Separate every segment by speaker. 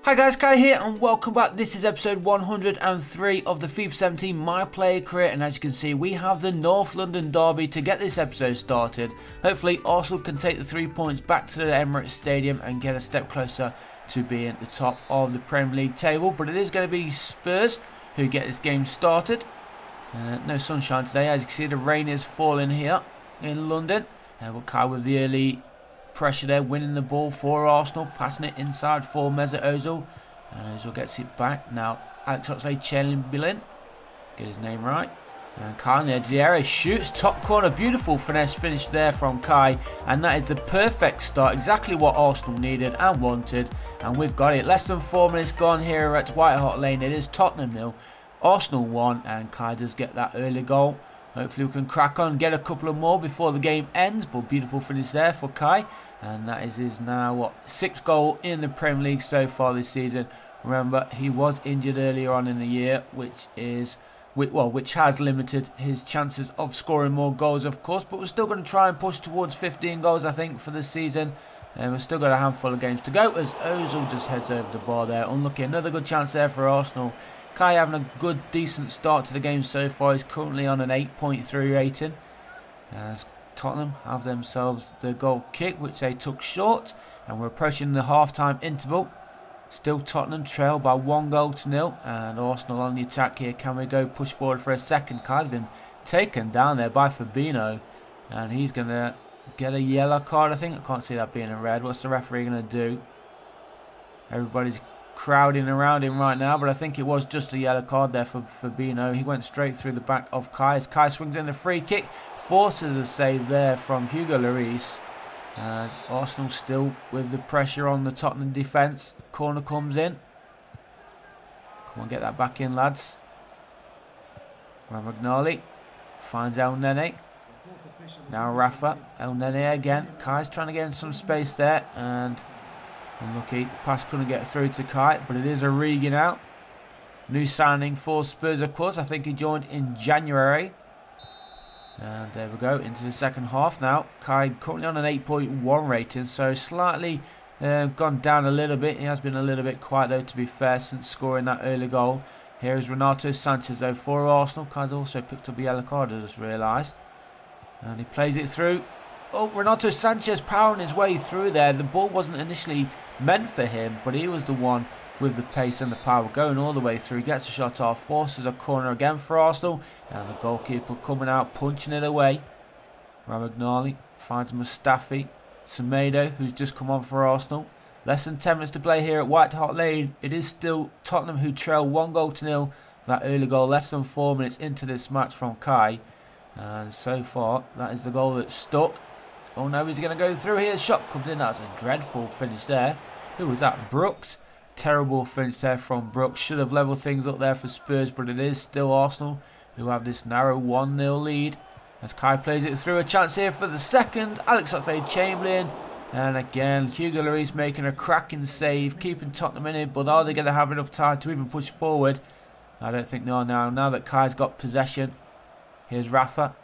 Speaker 1: Hi guys, Kai here and welcome back. This is episode 103 of the FIFA 17 My Player Career, and as you can see we have the North London derby to get this episode started. Hopefully Arsenal can take the 3 points back to the Emirates Stadium and get a step closer to being at the top of the Premier League table, but it is going to be Spurs who get this game started. No sunshine today, as you can see the rain is falling here in London. But Kai with the early pressure there, winning the ball for Arsenal, passing it inside for Mesut Ozil, and Ozil gets it back. Now Alex Oxlade-Chamberlain, get his name right, and Kai on the edge of the area shoots, top corner, beautiful finesse finish there from Kai, and that is the perfect start, exactly what Arsenal needed and wanted, and we've got it. Less than 4 minutes gone here at White Hart Lane. It is Tottenham 0, Arsenal 1, and Kai does get that early goal. Hopefully we can crack on and get a couple of more before the game ends, but beautiful finish there for Kai. And that is his now, 6th goal in the Premier League so far this season. Remember, he was injured earlier on in the year, which has limited his chances of scoring more goals, of course. But we're still going to try and push towards 15 goals, I think, for this season. And we've still got a handful of games to go as Ozil just heads over the bar there. Unlucky, another good chance there for Arsenal. Kai having a good, decent start to the game so far. He's currently on an 8.3 rating. As Tottenham have themselves the goal kick, which they took short, and we're approaching the half-time interval. Still Tottenham trail by 1-0, and Arsenal on the attack here. Can we go push forward for a second? Kai's been taken down there by Fabinho, and he's going to get a yellow card, I think. I can't see that being a red. What's the referee going to do? Everybody's crowding around him right now, but I think it was just a yellow card there for Fabinho. He went straight through the back of Kai as Kai swings in the free kick, forces a save there from Hugo Lloris, and Arsenal still with the pressure on the Tottenham defence. Corner comes in. Come on, get that back in, lads. Ramagnoli finds El Nene. Now Rafa, El Nene again. Kai's trying to get in some space there, and unlucky, the pass couldn't get through to Kai, but it is Origi now. New signing for Spurs, of course. I think he joined in January. And there we go, into the second half now. Kai currently on an 8.1 rating, so slightly gone down a little bit. He has been a little bit quiet, though, to be fair, since scoring that early goal. Here is Renato Sanchez, though, for Arsenal. Kai's also picked up a yellow card, I just realised. And he plays it through. Oh, Renato Sanchez powering his way through there. The ball wasn't initially meant for him, but he was the one with the pace and the power going all the way through. Gets a shot off, forces a corner again for Arsenal, and the goalkeeper coming out, punching it away. Ramagnoli finds Mustafi. Semedo, who's just come on for Arsenal. Less than 10 minutes to play here at White Hart Lane. It is still Tottenham who trail 1-0. That early goal less than 4 minutes into this match from Kai. And so far, that is the goal that stuck. Oh no, he's going to go through here. Shot comes in. That's a dreadful finish there. Who was that? Brooks. Terrible finish there from Brooks. Should have levelled things up there for Spurs, but it is still Arsenal who have this narrow 1-0 lead. As Kai plays it through, a chance here for the second. Alex Oxlade-Chamberlain. And again, Hugo Lloris making a cracking save, keeping Tottenham in it, but are they going to have enough time to even push forward? I don't think no now. Now that Kai's got possession. Here's Rafa.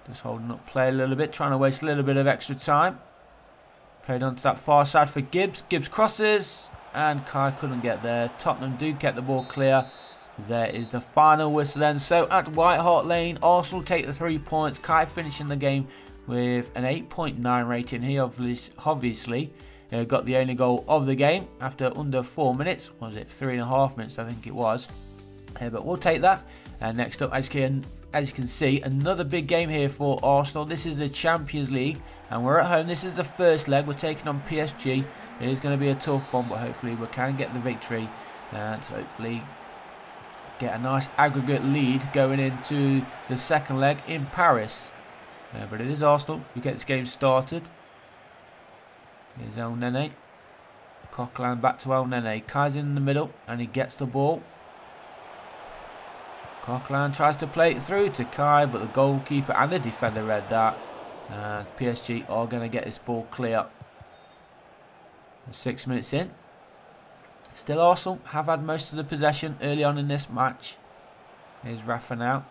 Speaker 1: Just holding up play a little bit, trying to waste a little bit of extra time. Played onto that far side for Gibbs. Gibbs crosses, and Kai couldn't get there. Tottenham do get the ball clear. There is the final whistle then. So at White Hart Lane, Arsenal take the 3 points. Kai finishing the game with an 8.9 rating. He obviously got the only goal of the game after under 4 minutes. Was it 3.5 minutes? I think it was. But we'll take that. And next up, as you can see, another big game here for Arsenal. This is the Champions League, and we're at home. This is the first leg. We're taking on PSG. It is going to be a tough one, but hopefully we can get the victory and hopefully get a nice aggregate lead going into the second leg in Paris. But it is Arsenal who get this game started. Here's El Nene. Coquelin back to El Nene. Kai's in the middle, and he gets the ball. Coquelin tries to play it through to Kai, but the goalkeeper and the defender read that. And PSG are going to get this ball clear. 6 minutes in. Still Arsenal have had most of the possession early on in this match. Here's Rafa now.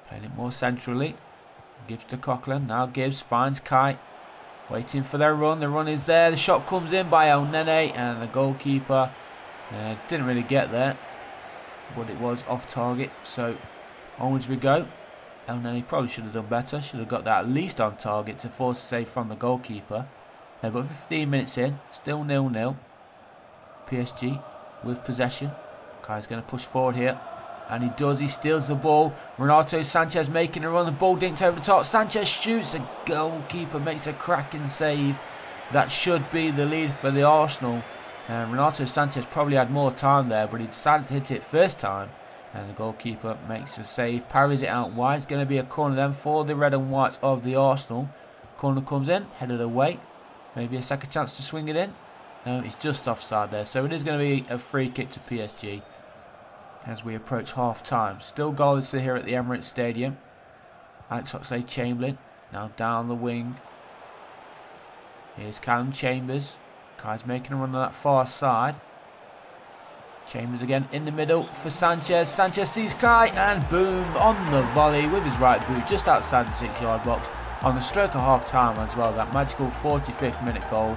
Speaker 1: Playing it more centrally. Gives to Coquelin. Now Gibbs finds Kai. Waiting for their run. The run is there. The shot comes in by El Nene, and the goalkeeper didn't really get there, but it was off target. So onwards we go. El Nene probably should have done better. Should have got that at least on target to force a save from the goalkeeper. But 15 minutes in, still 0-0. PSG with possession. Kai's going to push forward here. And he does. He steals the ball. Renato Sanchez making a run. The ball dinked over the top. Sanchez shoots. The goalkeeper makes a cracking save. That should be the lead for the Arsenal. Renato Sanchez probably had more time there, but he decided to hit it first time. And the goalkeeper makes a save. Parries it out wide. It's going to be a corner then for the red and whites of the Arsenal. Corner comes in. Headed away. Maybe a second chance to swing it in. No, it's just offside there. So it is going to be a free kick to PSG. As we approach half-time. Still goalless here at the Emirates Stadium. Alex Oxlade-Chamberlain now down the wing. Here's Callum Chambers. Kai's making a run on that far side. Chambers again in the middle for Sanchez. Sanchez sees Kai and boom on the volley with his right boot just outside the 6-yard box. On the stroke of half-time as well. That magical 45th minute goal.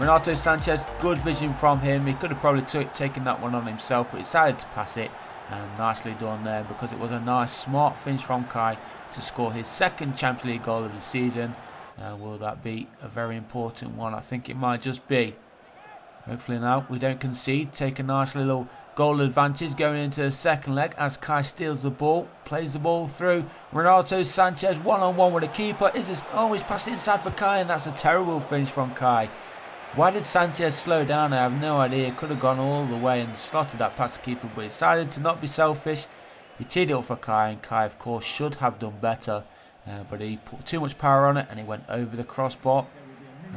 Speaker 1: Renato Sanchez, good vision from him. He could have probably taken that one on himself, but he decided to pass it. And nicely done there, because it was a nice, smart finish from Kai to score his second Champions League goal of the season. Will that be a very important one? I think it might just be. Hopefully now we don't concede. Take a nice little goal advantage going into the second leg as Kai steals the ball. Plays the ball through. Renato Sanchez one-on-one with the keeper. He's passed it inside for Kai, and that's a terrible finish from Kai. Why did Sanchez slow down? I have no idea. Could have gone all the way and slotted that past the keeper, but he decided to not be selfish. He teed it up for Kai, and Kai, of course, should have done better. But he put too much power on it, and he went over the crossbar.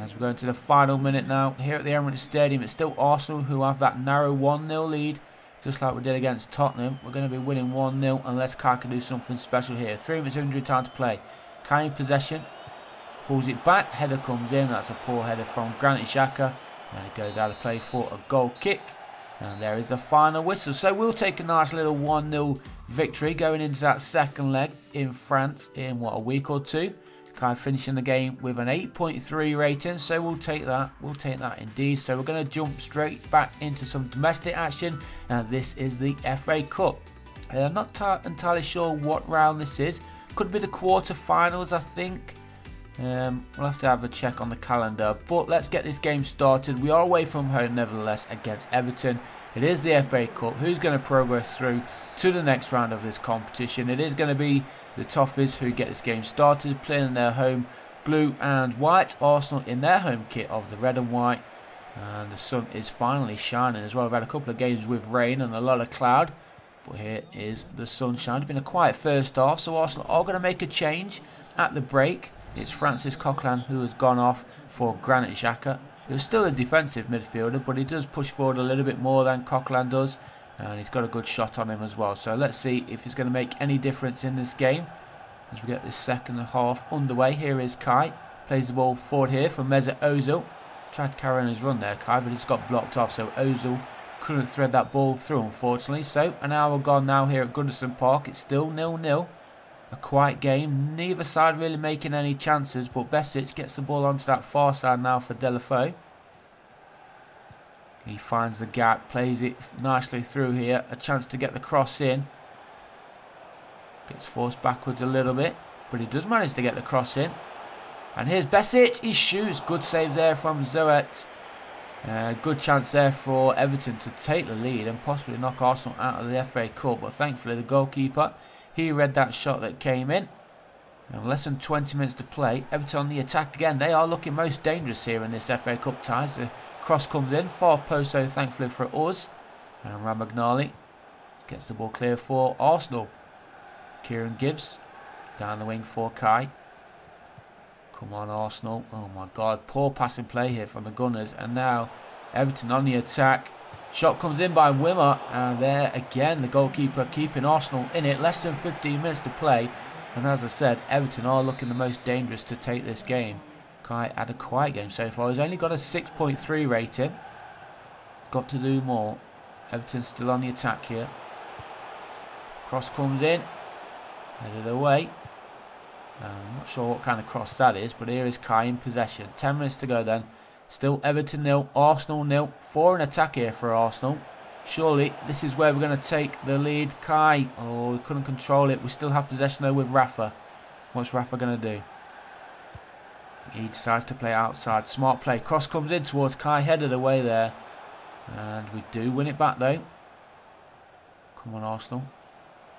Speaker 1: As we go into the final minute now, here at the Emirates Stadium, it's still Arsenal who have that narrow 1-0 lead, just like we did against Tottenham. We're going to be winning 1-0 unless Kai can do something special here. 3 minutes of injury time to play. Kai in possession. Pulls it back, header comes in, that's a poor header from Granit Xhaka, and it goes out of play for a goal kick, and there is the final whistle. So we'll take a nice little 1-0 victory going into that second leg in France in what, a week or two. Kai finishing the game with an 8.3 rating, so we'll take that indeed. So we're going to jump straight back into some domestic action, and this is the FA Cup. I'm not entirely sure what round this is. Could be the quarter-finals, I think. We'll have to have a check on the calendar, but let's get this game started. We are away from home nevertheless against Everton. It is the FA Cup. Who's going to progress through to the next round of this competition? It is going to be the Toffees who get this game started, playing in their home blue and white. Arsenal in their home kit of the red and white, and the sun is finally shining as well. We've had a couple of games with rain and a lot of cloud, but here is the sunshine. It's been a quiet first half, so Arsenal are going to make a change at the break. It's Francis Coquelin who has gone off for Granit Xhaka, who's still a defensive midfielder, but he does push forward a little bit more than Coquelin does, and he's got a good shot on him as well. So let's see if he's going to make any difference in this game as we get this second half underway. Here is Kai, plays the ball forward here for Mesut Ozil. Tried to carry on his run there, Kai, but it's got blocked off, so Ozil couldn't thread that ball through, unfortunately. So an hour gone now here at Goodison Park. It's still 0-0. A quiet game, neither side really making any chances, but Besic gets the ball onto that far side now for Deulofeu. He finds the gap, plays it nicely through here, a chance to get the cross in. Gets forced backwards a little bit, but he does manage to get the cross in. And here's Besic, he shoots, good save there from Zoet. Good chance there for Everton to take the lead and possibly knock Arsenal out of the FA Cup, but thankfully the goalkeeper, he read that shot that came in. And less than 20 minutes to play. Everton on the attack again. They are looking most dangerous here in this FA Cup ties. The cross comes in. Far post, so thankfully for us. And Ramagnoli gets the ball clear for Arsenal. Kieran Gibbs down the wing for Kai. Come on, Arsenal. Oh my God. Poor passing play here from the Gunners. And now Everton on the attack. Shot comes in by Wimmer, and there again the goalkeeper keeping Arsenal in it. Less than 15 minutes to play, and as I said, Everton are looking the most dangerous to take this game. Kai had a quiet game so far. He's only got a 6.3 rating. Got to do more. Everton's still on the attack here. Cross comes in, headed away. I'm not sure what kind of cross that is, but here is Kai in possession. 10 minutes to go then. Still Everton 0, Arsenal 0. 4 in attack here for Arsenal. Surely this is where we're going to take the lead. Kai, oh, we couldn't control it. We still have possession though with Rafa. What's Rafa going to do? He decides to play outside. Smart play. Cross comes in towards Kai, headed away there. And we do win it back though. Come on, Arsenal.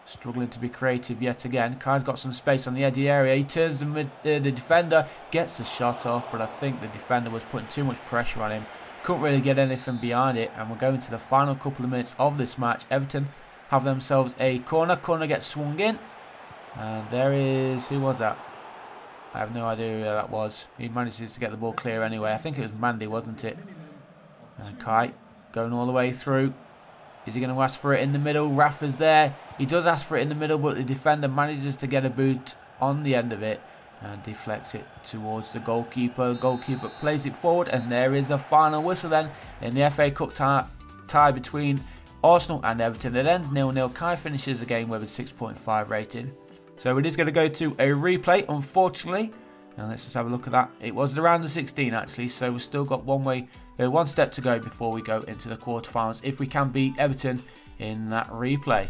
Speaker 1: Struggling to be creative yet again. Kai's got some space on the edgy area. He turns the defender, gets the shot off, but I think the defender was putting too much pressure on him. Couldn't really get anything behind it, and we're going to the final couple of minutes of this match. Everton have themselves a corner. Corner gets swung in, and there is... who was that? I have no idea who that was. He manages to get the ball clear anyway. I think it was Mandy, wasn't it? And Kai going all the way through. Is he going to ask for it in the middle? Rafa's there. He does ask for it in the middle, but the defender manages to get a boot on the end of it and deflects it towards the goalkeeper. The goalkeeper plays it forward, and there is a final whistle then in the FA Cup tie between Arsenal and Everton. It ends 0-0. Kai finishes the game with a 6.5 rating. So it is going to go to a replay, unfortunately. And let's just have a look at that. It was around the 16 actually, so we've still got one step to go before we go into the quarterfinals if we can beat Everton in that replay.